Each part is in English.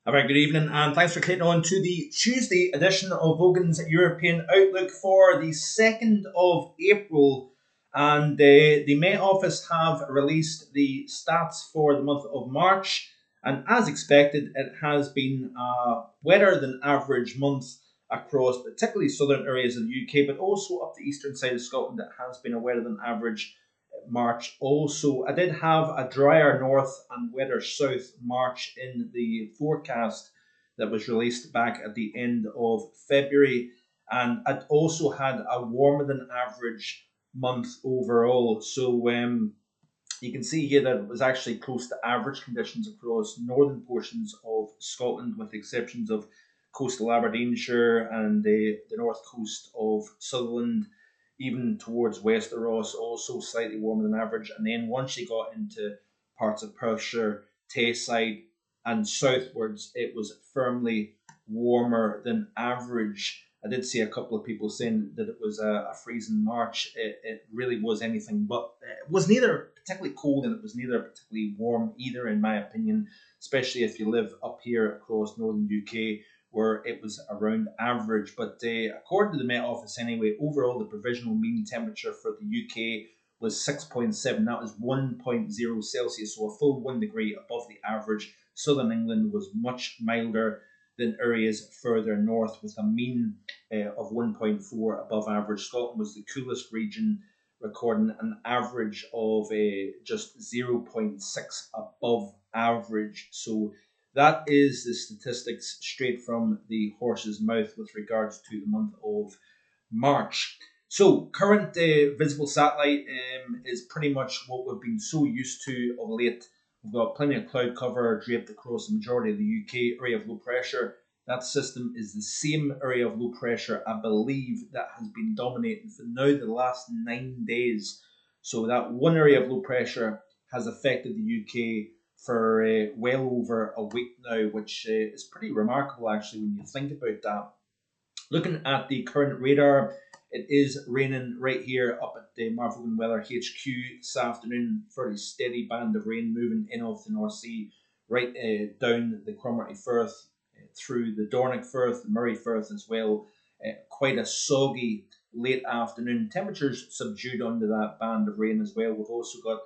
A very good evening, and thanks for clicking on to the Tuesday edition of Vogan's European Outlook for the 2nd of April. And the Met Office have released the stats for the month of March. And as expected, it has been a wetter than average month across particularly southern areas of the UK, but also up the eastern side of Scotland. It has been a wetter than average March also. I did have a drier north and wetter south March in the forecast that was released back at the end of February, and I'd also had a warmer than average month overall. So you can see here that it was actually close to average conditions across northern portions of Scotland, with the exceptions of coastal Aberdeenshire and the north coast of Sutherland, even towards Westeros, also slightly warmer than average. And then once you got into parts of Perthshire, Tayside, and southwards, it was firmly warmer than average. I did see a couple of people saying that it was a freezing March. It really was anything but. It was neither particularly cold and it was neither particularly warm either, in my opinion, especially if you live up here across northern UK, where it was around average. But according to the Met Office anyway, overall the provisional mean temperature for the UK was 6.7. That was 1.0 Celsius, so a full 1 degree above the average. Southern England was much milder than areas further north, with a mean of 1.4 above average. Scotland was the coolest region, recording an average of just 0.6 above average. So that is the statistics straight from the horse's mouth with regards to the month of March. So current visible satellite is pretty much what we've been so used to of late. We've got plenty of cloud cover draped across the majority of the UK. Area of low pressure, that system is the same area of low pressure, I believe, that has been dominating for now the last 9 days. So that one area of low pressure has affected the UK for well over a week now, which is pretty remarkable actually when you think about that. Looking at the current radar, it is raining right here up at the Marvogan Weather HQ this afternoon. Fairly steady band of rain moving in off the North Sea, right down the Cromarty Firth, through the Dornoch Firth, the Murray Firth as well. Quite a soggy late afternoon. Temperatures subdued under that band of rain as well. We've also got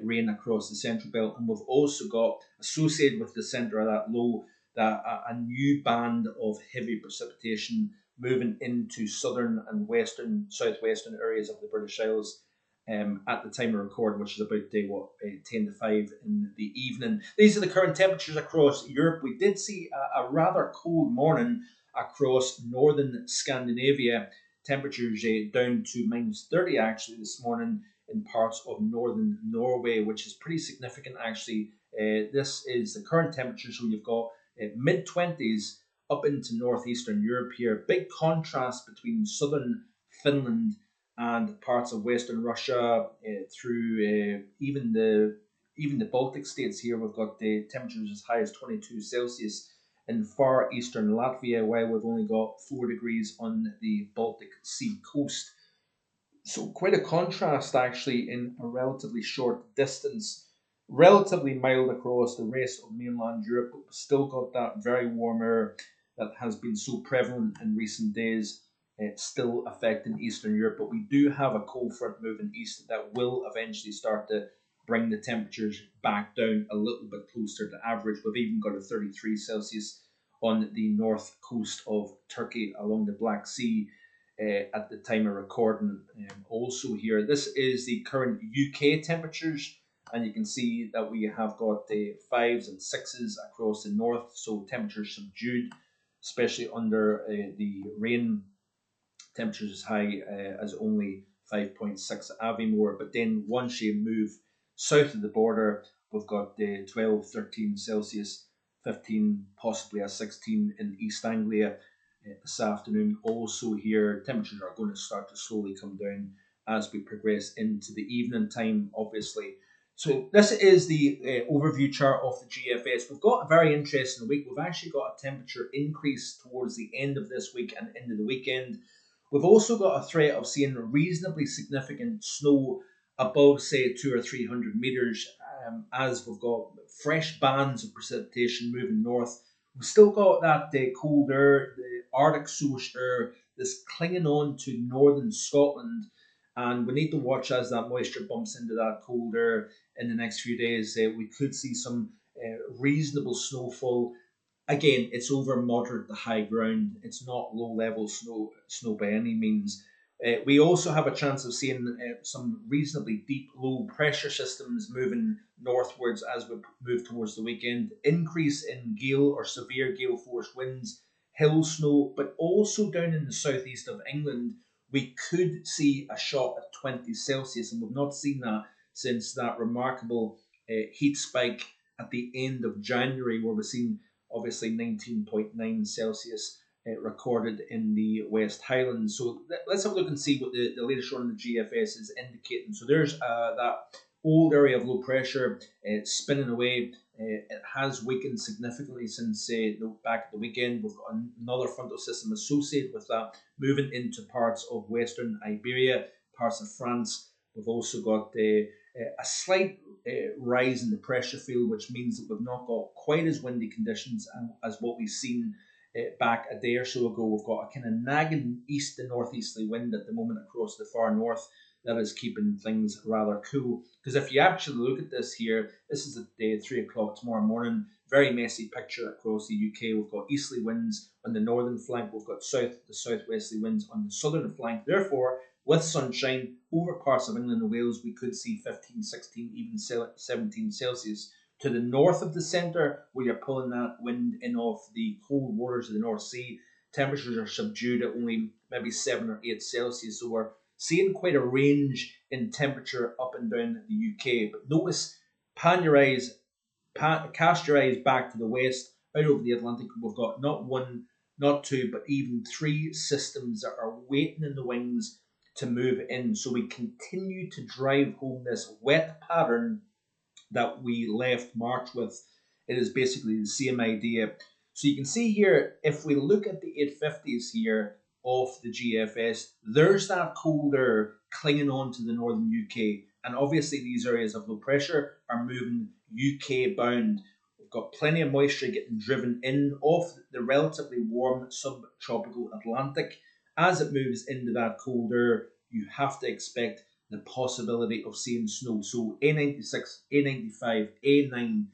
rain across the central belt, and we've also got, associated with the centre of that low, that a new band of heavy precipitation moving into southern and western, southwestern areas of the British Isles at the time of recording, which is about 10 to 5 in the evening. These are the current temperatures across Europe. We did see a rather cold morning across northern Scandinavia. Temperatures down to minus 30 actually this morning in parts of northern Norway, which is pretty significant actually. This is the current temperature, so you've got mid-20s up into northeastern Europe here. Big contrast between southern Finland and parts of western Russia through even the Baltic states here. We've got the temperatures as high as 22 Celsius in far eastern Latvia, while we've only got 4 degrees on the Baltic Sea coast. So quite a contrast actually in a relatively short distance. Relatively mild across the rest of mainland Europe, but we've still got that very warm air that has been so prevalent in recent days. It's still affecting Eastern Europe, but we do have a cold front moving east that will eventually start to bring the temperatures back down a little bit closer to average. We've even got a 33 Celsius on the north coast of Turkey along the Black Sea at the time of recording. Also here, this is the current UK temperatures, and you can see that we have got the 5s and 6s across the north, so temperatures subdued, especially under the rain. Temperatures as high as only 5.6 Aviemore, but then once you move south of the border, we've got the 12, 13 Celsius, 15, possibly a 16 in East Anglia this afternoon. Also here, temperatures are going to start to slowly come down as we progress into the evening time, obviously. So this is the overview chart of the GFS. We've got a very interesting week. We've actually got a temperature increase towards the end of this week and into the weekend. We've also got a threat of seeing reasonably significant snow above, say, 200 or 300 metres, as we've got fresh bands of precipitation moving north We've still got that cold air, the Arctic source air, that's clinging on to northern Scotland. And we need to watch as that moisture bumps into that cold air in the next few days. We could see some reasonable snowfall. Again, it's over moderate to high ground. It's not low level snow by any means. We also have a chance of seeing some reasonably deep low pressure systems moving northwards as we move towards the weekend. Increase in gale or severe gale force winds, hill snow, but also down in the southeast of England, we could see a shot at 20 Celsius, and we've not seen that since that remarkable heat spike at the end of January, where we've seen obviously 19.9 Celsius recorded in the West Highlands. So let's have a look and see what the latest run of the GFS is indicating. So there's that old area of low pressure spinning away. It has weakened significantly since back at the weekend. We've got another frontal system associated with that moving into parts of Western Iberia, parts of France. We've also got a slight rise in the pressure field, which means that we've not got quite as windy conditions as what we've seen back a day or so ago. We've got a kind of nagging east to northeasterly wind at the moment across the far north that is keeping things rather cool. Because if you actually look at this here, this is at 3 o'clock tomorrow morning. Very messy picture across the UK. We've got easterly winds on the northern flank. We've got south to southwesterly winds on the southern flank. Therefore, with sunshine over parts of England and Wales, we could see 15, 16, even 17 Celsius. To the north of the centre, where you're pulling that wind in off the cold waters of the North Sea, temperatures are subdued at only maybe 7 or 8 Celsius. So we're seeing quite a range in temperature up and down the UK. But notice, cast your eyes back to the west, out over the Atlantic. We've got not one, not two, but even three systems that are waiting in the wings to move in. So we continue to drive home this wet pattern that we left March with. It is basically the same idea. So you can see here, if we look at the 850s here of the GFS, there's that cold air clinging on to the northern UK. And obviously these areas of low pressure are moving UK bound. We've got plenty of moisture getting driven in off the relatively warm subtropical Atlantic. As it moves into that cold air, you have to expect the possibility of seeing snow. So A96, A95, A9,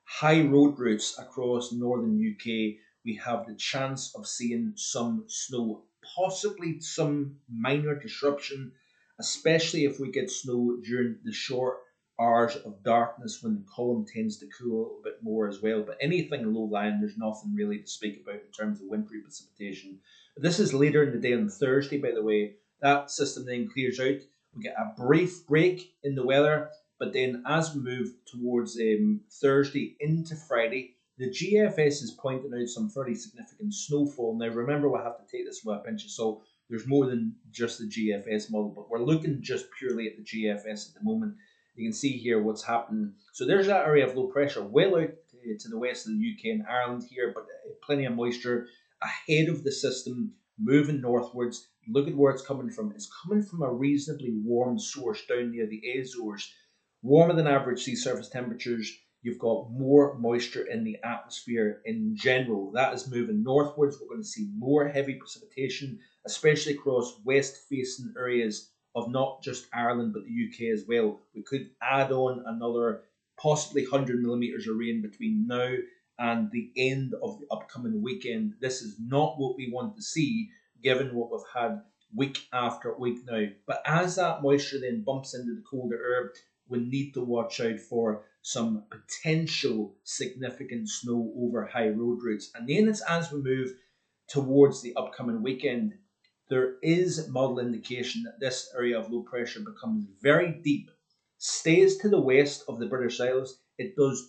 high road routes across northern UK, we have the chance of seeing some snow, possibly some minor disruption, especially if we get snow during the short hours of darkness when the column tends to cool a little bit more as well. But anything low lying, there's nothing really to speak about in terms of wintry precipitation. But this is later in the day on Thursday, by the way. That system then clears out. We get a brief break in the weather, but then as we move towards Thursday into Friday, the GFS is pointing out some fairly significant snowfall. Now, remember, we'll have to take this with a pinch of salt. There's more than just the GFS model, but we're looking just purely at the GFS at the moment. You can see here what's happening. So there's that area of low pressure well out to the west of the UK and Ireland here, but plenty of moisture ahead of the system moving northwards. Look at where it's coming from. It's coming from a reasonably warm source down near the Azores. Warmer than average sea surface temperatures. You've got more moisture in the atmosphere in general. That is moving northwards. We're going to see more heavy precipitation, especially across west-facing areas of not just Ireland but the UK as well. We could add on another possibly 100 millimetres of rain between now and the end of the upcoming weekend. This is not what we want to see, given what we've had week after week now. But as that moisture then bumps into the colder air, we need to watch out for some potential significant snow over high road routes. And then it's as we move towards the upcoming weekend, there is model indication that this area of low pressure becomes very deep, stays to the west of the British Isles. It does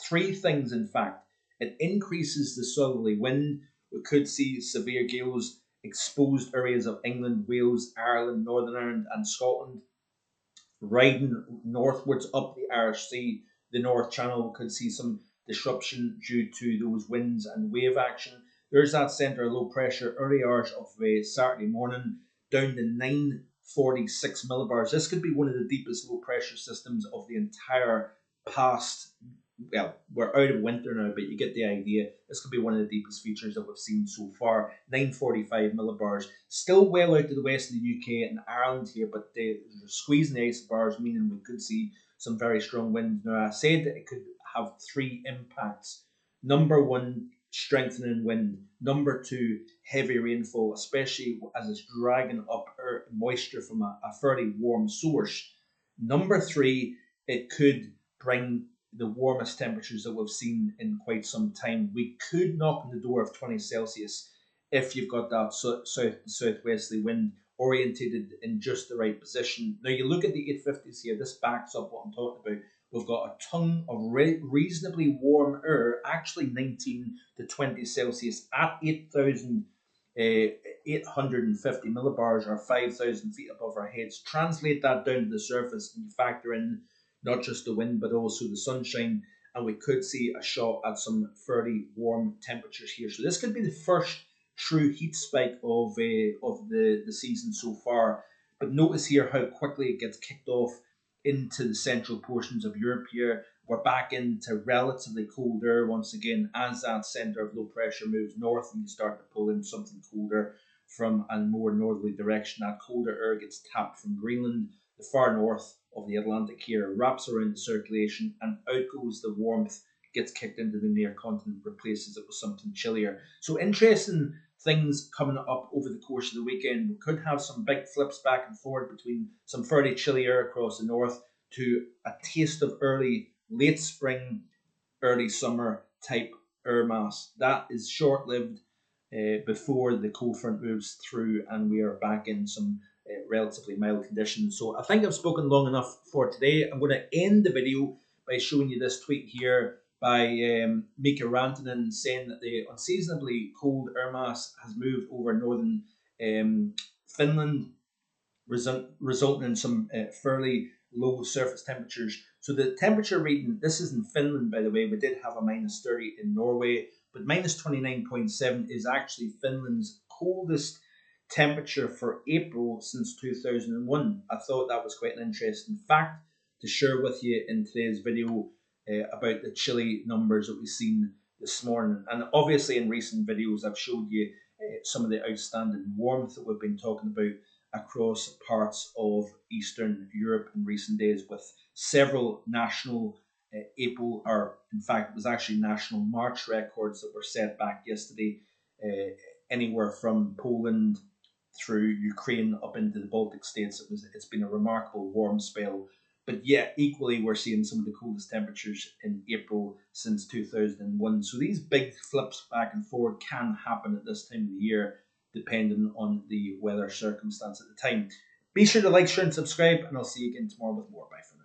three things, in fact. It increases the southerly wind. We could see severe gales, exposed areas of England, Wales, Ireland, Northern Ireland, and Scotland. Riding northwards up the Irish Sea, the North Channel, we could see some disruption due to those winds and wave action. There's that centre of low pressure, early hours of Saturday morning, down to 946 millibars. This could be one of the deepest low pressure systems of the entire past well, we're out of winter now, but you get the idea. This could be one of the deepest features that we've seen so far. 945 millibars, still well out to the west of the UK and Ireland here, but they're squeezing the isobars, meaning we could see some very strong winds. Now, I said that it could have three impacts. Number one, strengthening wind. Number two, heavy rainfall, especially as it's dragging up moisture from a fairly warm source. Number three, it could bring the warmest temperatures that we've seen in quite some time. We could knock on the door of 20 Celsius if you've got that southwesterly wind orientated in just the right position. Now, you look at the 850s here, this backs up what I'm talking about. We've got a tongue of reasonably warm air, actually 19 to 20 Celsius at 8,850 millibars or 5,000 feet above our heads. Translate that down to the surface and you factor in not just the wind but also the sunshine, and we could see a shot at some fairly warm temperatures here. So this could be the first true heat spike of the season so far. But notice here how quickly it gets kicked off into the central portions of Europe here. We're back into relatively cold air once again as that centre of low pressure moves north and you start to pull in something colder from a more northerly direction. That colder air gets tapped from Greenland, the far north of the Atlantic here, wraps around the circulation, and out goes the warmth, gets kicked into the near continent, replaces it with something chillier. So interesting things coming up over the course of the weekend. We could have some big flips back and forth between some fairly chilly air across the north to a taste of late spring, early summer type air mass. That is short lived before the cold front moves through and we are back in some relatively mild conditions. So I think I've spoken long enough for today. I'm going to end the video by showing you this tweet here by Mika Rantanen saying that the unseasonably cold air mass has moved over northern Finland, resulting in some fairly low surface temperatures. So the temperature reading, this is in Finland by the way, we did have a minus 30 in Norway, but minus 29.7 is actually Finland's coldest temperature for April since 2001. I thought that was quite an interesting fact to share with you in today's video about the chilly numbers that we've seen this morning. And obviously in recent videos I've showed you some of the outstanding warmth that we've been talking about across parts of Eastern Europe in recent days, with several national April, or in fact it was actually national March records that were set back yesterday, anywhere from Poland through Ukraine up into the Baltic states. It's been a remarkable warm spell. But yet, equally, we're seeing some of the coldest temperatures in April since 2001. So these big flips back and forward can happen at this time of the year, depending on the weather circumstance at the time. Be sure to like, share, and subscribe, and I'll see you again tomorrow with more. Bye for now.